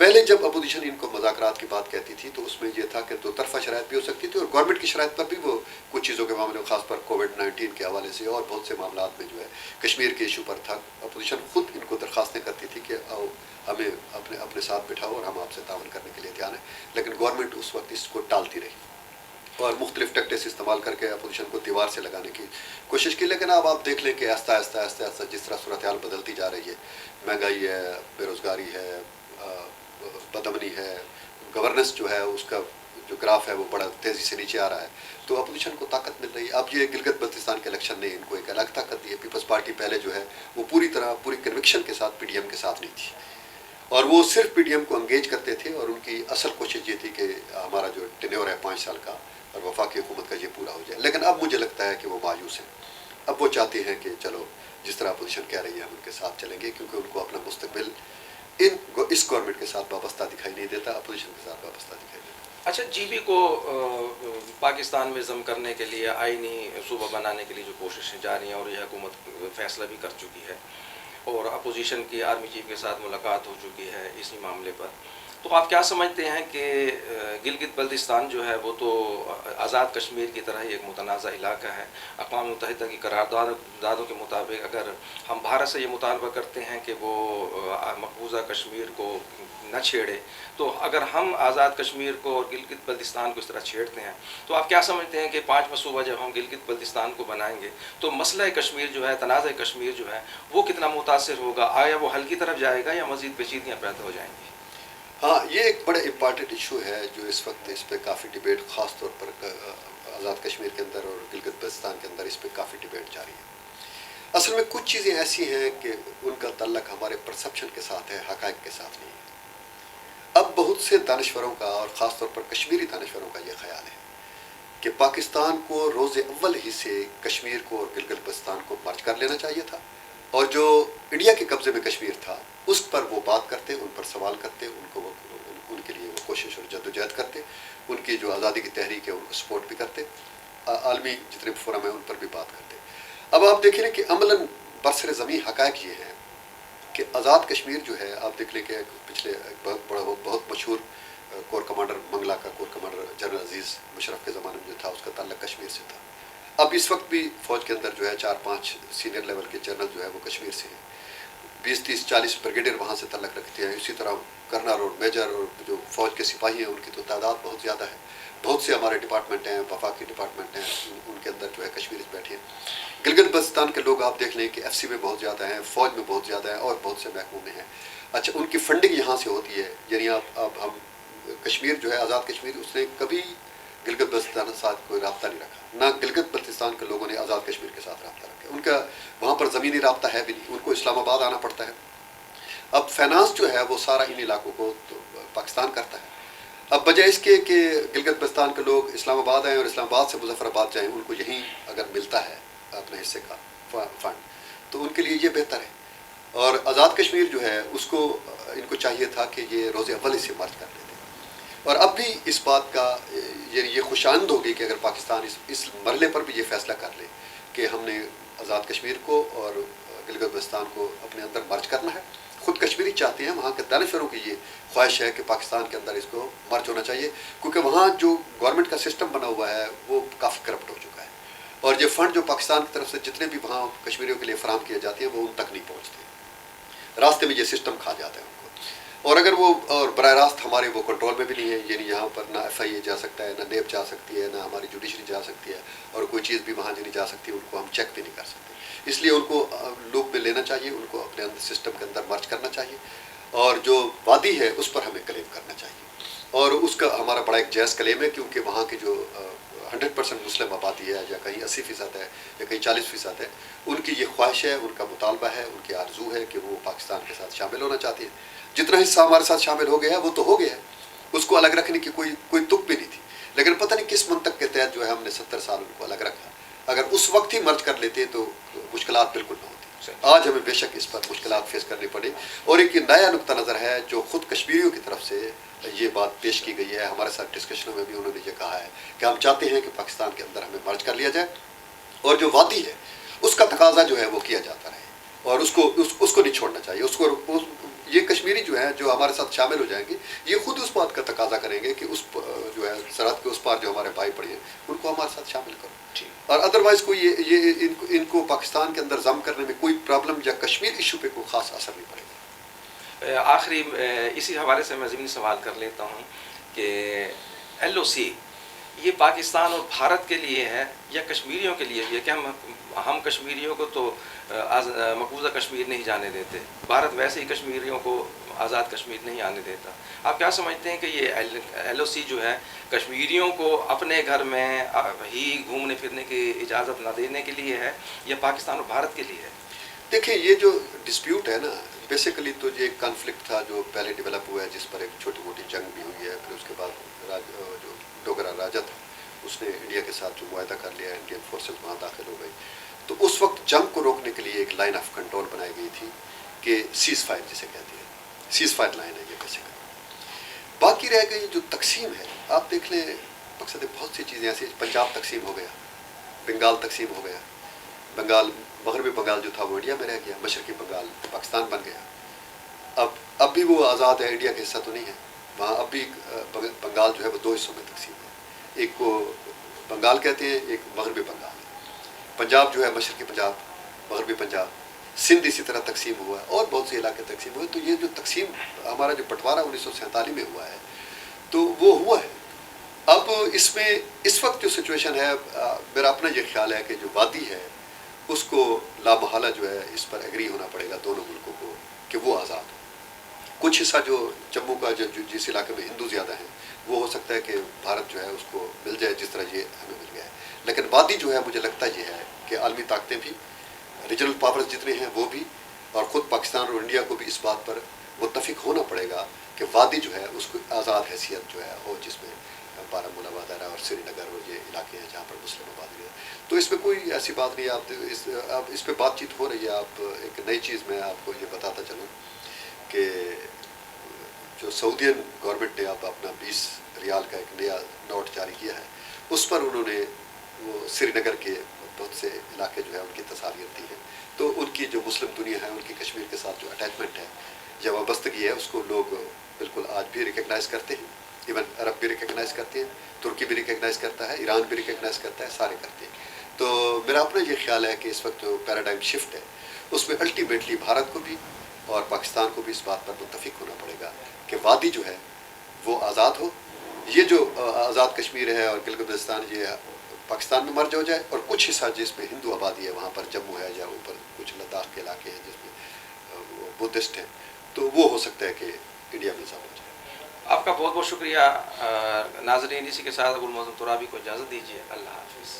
پہلے جب اپوزیشن ان کو مذاکرات کی بات کہتی تھی تو اس میں یہ تھا کہ دو طرفہ شرائط بھی ہو سکتی تھی، اور گورنمنٹ کی شرائط پر بھی وہ کچھ چیزوں کے معاملے میں، خاص پر کووڈ-19 کے حوالے سے اور بہت سے معاملات میں جو ہے کشمیر کے ایشو پر تھا، اپوزیشن خود ان کو درخواستیں کرتی تھی کہ آؤ ہمیں اپنے ساتھ بٹھاؤ اور ہم آپ سے تعاون کرنے کے لیے تیار ہیں، لیکن گورنمنٹ اس وقت اس کو ٹالتی رہی اور مختلف ٹیکٹس استعمال کر کے اپوزیشن کو دیوار سے لگانے کی کوشش کی. لیکن اب آپ دیکھ لیں کہ آہستہ آہستہ جس طرح صورتحال بدلتی جا رہی ہے، مہنگائی ہے، بے روزگاری ہے، بدامنی ہے، گورننس جو ہے اس کا جو گراف ہے وہ بڑا تیزی سے نیچے آ رہا ہے، تو اپوزیشن کو طاقت مل رہی ہے. اب یہ گلگت بلتستان کے الیکشن نے ان کو ایک الگ طاقت دی ہے. پیپلز پارٹی پہلے جو ہے وہ پوری کنوکشن کے ساتھ پی ڈی ایم کے ساتھ نہیں تھی، اور وہ صرف پی ڈی ایم کو انگیج کرتے تھے، اور ان کی اصل کوشش یہ تھی کہ ہمارا جو ٹینیور ہے 5 سال کا اور وفاقی حکومت کا یہ پورا ہو جائے. لیکن اب مجھے لگتا ہے کہ وہ مایوس ہیں. اب وہ چاہتے ہیں کہ چلو جس طرح اپوزیشن کہہ رہی ہے ہم ان کے ساتھ چلیں گے، کیونکہ ان کو اپنا مستقبل اس گورنمنٹ کے ساتھ وابستہ دکھائی نہیں دیتا، اپوزیشن کے ساتھ وابستہ دکھائی دیتا. اچھا، جی بی کو پاکستان میں ضم کرنے کے لیے، آئینی صوبہ بنانے کے لیے جو کوششیں جاری ہیں، اور یہ حکومت فیصلہ بھی کر چکی ہے، اور اپوزیشن کی آرمی چیف کے ساتھ ملاقات ہو چکی ہے اسی معاملے پر، تو آپ کیا سمجھتے ہیں کہ گلگت بلتستان جو ہے وہ تو آزاد کشمیر کی طرح ہی ایک متنازع علاقہ ہے. اقوام متحدہ کی قراردادوں کے مطابق اگر ہم بھارت سے یہ مطالبہ کرتے ہیں کہ وہ مقبوضہ کشمیر کو نہ چھیڑے، تو اگر ہم آزاد کشمیر کو اور گلگت بلتستان کو اس طرح چھیڑتے ہیں، تو آپ کیا سمجھتے ہیں کہ 5واں صوبہ جب ہم گلگت بلتستان کو بنائیں گے تو مسئلہ کشمیر جو ہے، تنازع کشمیر جو ہے، وہ کتنا متاثر ہوگا؟ آیا وہ حل کی طرف جائے گا یا مزید پیچیدگیاں پیدا ہو جائیں گی؟ ہاں، یہ ایک بڑا امپارٹنٹ ایشو ہے جو اس وقت اس پہ کافی ڈیبیٹ، خاص طور پر آزاد کشمیر کے اندر اور گلگت بلتستان کے اندر اس پہ کافی ڈیبیٹ جاری ہے. اصل میں کچھ چیزیں ایسی ہیں کہ ان کا تعلق ہمارے پرسپشن کے ساتھ ہے، حقائق کے ساتھ نہیں ہے. اب بہت سے دانشوروں کا اور خاص طور پر کشمیری دانشوروں کا یہ خیال ہے کہ پاکستان کو روز اول ہی سے کشمیر کو اور گلگت بلتستان کو مرج کر لینا چاہیے تھا، اور جو انڈیا کے قبضے میں کشمیر تھا اس پر وہ بات کرتے، ان پر سوال کرتے، ان کے لیے وہ کوشش اور جدوجہد کرتے، ان کی جو آزادی کی تحریک ہے ان کو سپورٹ بھی کرتے، عالمی جتنے فورم ہیں ان پر بھی بات کرتے. اب آپ دیکھ لیں کہ عملاً برسر زمین حقائق یہ ہیں کہ آزاد کشمیر جو ہے، آپ دیکھ لیں کہ پچھلے بہت مشہور کور کمانڈر منگلا کا کور کمانڈر جنرل عزیز مشرف کے زمانے میں جو تھا اس کا تعلق کشمیر سے تھا. اب اس وقت بھی فوج کے اندر جو ہے 4-5 سینئر لیول کے جنرل جو ہے وہ کشمیر سے ہیں، 20-30-40 بریگیڈیئر وہاں سے تعلق رکھتے ہیں. اسی طرح کرنل اور میجر اور جو فوج کے سپاہی ہیں ان کی تو تعداد بہت زیادہ ہے. بہت سے ہمارے ڈپارٹمنٹ ہیں، وفاقی ڈپارٹمنٹ ہیں، ان کے اندر جو ہے کشمیر سے بیٹھے ہیں. گلگت بلتستان کے لوگ آپ دیکھ لیں کہ ایف سی میں بہت زیادہ ہیں، فوج میں بہت زیادہ ہیں، اور بہت سے محکموں میں ہیں. اچھا، ان کی فنڈنگ یہاں سے ہوتی ہے. یعنی ہم کشمیر جو ہے آزاد کشمیر، اس نے کبھی گلگت بلتستان کے ساتھ کوئی رابطہ نہیں رکھا، نہ گلگت بلتستان کے لوگوں نے آزاد کشمیر کے ساتھ رابطہ رکھا. ان کا وہاں پر زمینی رابطہ ہے بھی نہیں، ان کو اسلام آباد آنا پڑتا ہے. اب فائنانس جو ہے وہ سارا ان علاقوں کو تو پاکستان کرتا ہے. اب بجائے اس کے کہ گلگت بلتستان کے لوگ اسلام آباد آئیں اور اسلام آباد سے مظفر آباد جائیں، ان کو یہیں اگر ملتا ہے اپنے حصے کا فنڈ تو ان کے لیے یہ بہتر ہے. اور آزاد کشمیر جو ہے اس کو ان کو چاہیے تھا کہ یہ روز اول سے مرج کر لیتے. اور اب بھی اس بات کا یہ خوش آمد ہوگی کہ اگر پاکستان اس مرحلے پر بھی یہ فیصلہ کر لے کہ ہم نے آزاد کشمیر کو اور گلگت بلتستان کو اپنے اندر مرج کرنا ہے. خود کشمیری چاہتے ہیں، وہاں کے دانشوروں کی یہ خواہش ہے کہ پاکستان کے اندر اس کو مرج ہونا چاہیے، کیونکہ وہاں جو گورنمنٹ کا سسٹم بنا ہوا ہے وہ کافی کرپٹ ہو چکا ہے، اور یہ فنڈ جو پاکستان کی طرف سے جتنے بھی وہاں کشمیریوں کے لیے فراہم کیے جاتے ہیں وہ ان تک نہیں پہنچتے، راستے میں یہ سسٹم کھا جاتا ہے ان کو. اور اگر وہ اور براہ راست ہمارے وہ کنٹرول میں بھی نہیں ہے. یعنی یہاں پر نہ ایف آئی اے جا سکتا ہے، نہ نیب جا سکتی ہے، نہ ہماری جوڈیشری جا سکتی ہے، اور کوئی چیز بھی وہاں نہیں جا سکتی، ان کو ہم چیک بھی نہیں کر سکتے. اس لیے ان کو لوپ میں لینا چاہیے، ان کو اپنے اندر سسٹم کے اندر مرج کرنا چاہیے، اور جو وادی ہے اس پر ہمیں کلیم کرنا چاہیے. اور اس کا ہمارا بڑا ایک جائز کلیم ہے، کیونکہ وہاں کی جو 100% مسلم آبادی ہے، یا کہیں 80% ہے، یا کہیں 40% ہے، ان کی یہ خواہش ہے، ان کا مطالبہ ہے، ان کی آرزو ہے کہ وہ پاکستان کے ساتھ شامل ہونا چاہتے ہیں. جتنا حصہ ہمارے ساتھ شامل ہو گیا ہے وہ تو ہو گیا ہے، اس کو الگ رکھنے کی کوئی تک بھی نہیں تھی. لیکن پتہ نہیں کس منطق کے تحت جو ہے ہم نے 70 سال ان کو الگ رکھا. اگر اس وقت ہی مرج کر لیتے تو مشکلات بالکل نہ ہوتی. آج ہمیں بے شک اس پر مشکلات فیس کرنی پڑے. اور ایک نیا نقطہ نظر ہے جو خود کشمیریوں کی طرف سے یہ بات پیش کی گئی ہے، ہمارے ساتھ ڈسکشنوں میں بھی انہوں نے یہ کہا ہے کہ ہم چاہتے ہیں کہ پاکستان کے اندر ہمیں مرج کر لیا جائے، اور جو وادی ہے اس کا تقاضا جو ہے وہ کیا جاتا رہے، اور اس کو نہیں چھوڑنا چاہیے. یہ کشمیری جو ہیں جو ہمارے ساتھ شامل ہو جائیں گے یہ خود اس بات کا تقاضا کریں گے کہ اس جو ہے سرحد کے اس پار جو ہمارے بھائی پڑے ہیں ان کو ہمارے ساتھ شامل کرو. اور ادروائز کوئی یہ ان کو پاکستان کے اندر ضم کرنے میں کوئی پرابلم یا کشمیر ایشو پہ کوئی خاص اثر نہیں پڑے گا. آخری اسی حوالے سے میں ضمنی سوال کر لیتا ہوں کہ ایل او سی یہ پاکستان اور بھارت کے لیے ہے یا کشمیریوں کے لیے بھی ہے کہ ہم کشمیریوں کو تو مقبوضہ کشمیر نہیں جانے دیتے, بھارت ویسے ہی کشمیریوں کو آزاد کشمیر نہیں آنے دیتا. آپ کیا سمجھتے ہیں کہ یہ ایل او سی جو ہے کشمیریوں کو اپنے گھر میں ہی گھومنے پھرنے کی اجازت نہ دینے کے لیے ہے یا پاکستان اور بھارت کے لیے ہے؟ دیکھیں یہ جو ڈسپیوٹ ہے نا بیسیکلی تو یہ ایک کانفلکٹ تھا جو پہلے ڈیولپ ہوا ہے جس پر ایک چھوٹی موٹی جنگ بھی ہوئی ہے. پھر اس کے بعد جو ڈوگرا راجا تھا اس نے انڈیا کے ساتھ جو معاہدہ کر لیا, انڈین فورسز وہاں داخل ہو گئی. تو اس وقت جنگ کو روکنے کے لیے ایک لائن آف کنٹرول بنائی گئی تھی کہ سیز فائر جسے کہتے ہیں, سیز فائر لائن ہے یہ بیسیکلی. باقی رہ گئی جو تقسیم ہے آپ دیکھ لیں مقصد بہت سی چیزیں ایسی, پنجاب تقسیم ہو گیا, بنگال تقسیم ہو گیا, بنگال مغربی بنگال جو تھا وہ انڈیا میں رہ گیا, مشرقی بنگال پاکستان بن گیا. اب بھی وہ آزاد ہے, انڈیا کا حصہ تو نہیں ہے وہاں. اب بھی بنگال جو ہے وہ دو حصوں میں تقسیم ہے, ایک کو بنگال کہتے ہیں, ایک مغربی بنگال ہے. پنجاب جو ہے مشرقی پنجاب, مغربی پنجاب, سندھ اسی طرح تقسیم ہوا ہے اور بہت سے علاقے تقسیم ہوئے. تو یہ جو تقسیم ہمارا جو بٹوارا 1947 میں ہوا ہے تو وہ ہوا ہے. اب اس میں اس وقت جو سچویشن ہے میرا اپنا یہ خیال ہے کہ جو وادی ہے اس کو لامحالہ جو ہے اس پر ایگری ہونا پڑے گا دونوں ملکوں کو کہ وہ آزاد ہو. کچھ حصہ جو جموں کا جو جس علاقے میں ہندو زیادہ ہیں وہ ہو سکتا ہے کہ بھارت جو ہے اس کو مل جائے جس طرح یہ ہمیں مل گیا ہے. لیکن وادی جو ہے مجھے لگتا یہ ہے کہ عالمی طاقتیں بھی, ریجنل پاورز جتنے ہیں وہ بھی, اور خود پاکستان اور انڈیا کو بھی اس بات پر متفق ہونا پڑے گا کہ وادی جو ہے اس کو آزاد حیثیت جو ہے ہو, جس میں بارہ مولہ وغیرہ اور سری نگر اور یہ علاقے ہیں جہاں پر مسلم آبادی ہے. تو اس میں کوئی ایسی بات نہیں. آپ اس پہ بات چیت ہو رہی ہے. آپ ایک نئی چیز میں آپ کو یہ بتاتا چلوں کہ جو سعودین گورنمنٹ نے اب اپنا 20 ریال کا ایک نیا نوٹ جاری کیا ہے اس پر انہوں نے وہ سری نگر کے بہت سے علاقے جو ہے ان کی تصاویر دی ہیں. تو ان کی جو مسلم دنیا ہے ان کی کشمیر کے ساتھ جو اٹیچمنٹ ہے یا وابستگی ہے اس کو لوگ بالکل آج بھی ریکگنائز کرتے ہیں. ایون عرب بھی ریکگنائز کرتے ہیں, ترکی بھی ریکگنائز کرتا ہے, ایران بھی ریکگنائز کرتا ہے, سارے کرتے ہیں. تو میرا اپنا یہ خیال ہے کہ اس وقت جو پیراڈائم شفٹ ہے اس میں الٹیمیٹلی بھارت کو بھی اور پاکستان کو بھی اس بات پر متفق ہونا پڑے گا کہ وادی جو ہے وہ آزاد ہو. یہ جو آزاد کشمیر ہے اور گلگت بلتستان یہ پاکستان میں مرج ہو جائے, اور کچھ حصہ جس میں ہندو آبادی ہے وہاں پر جموں ہے یا اوپر کچھ لداخ کے علاقے ہیں جس میں بدھسٹ ہیں, تو وہ ہو سکتا ہے کہ انڈیا میں ضم ہو جائے. آپ کا بہت بہت شکریہ. ناظرین اسی کے ساتھ ابو المعظم ترابی کو اجازت دیجیے. اللہ حافظ.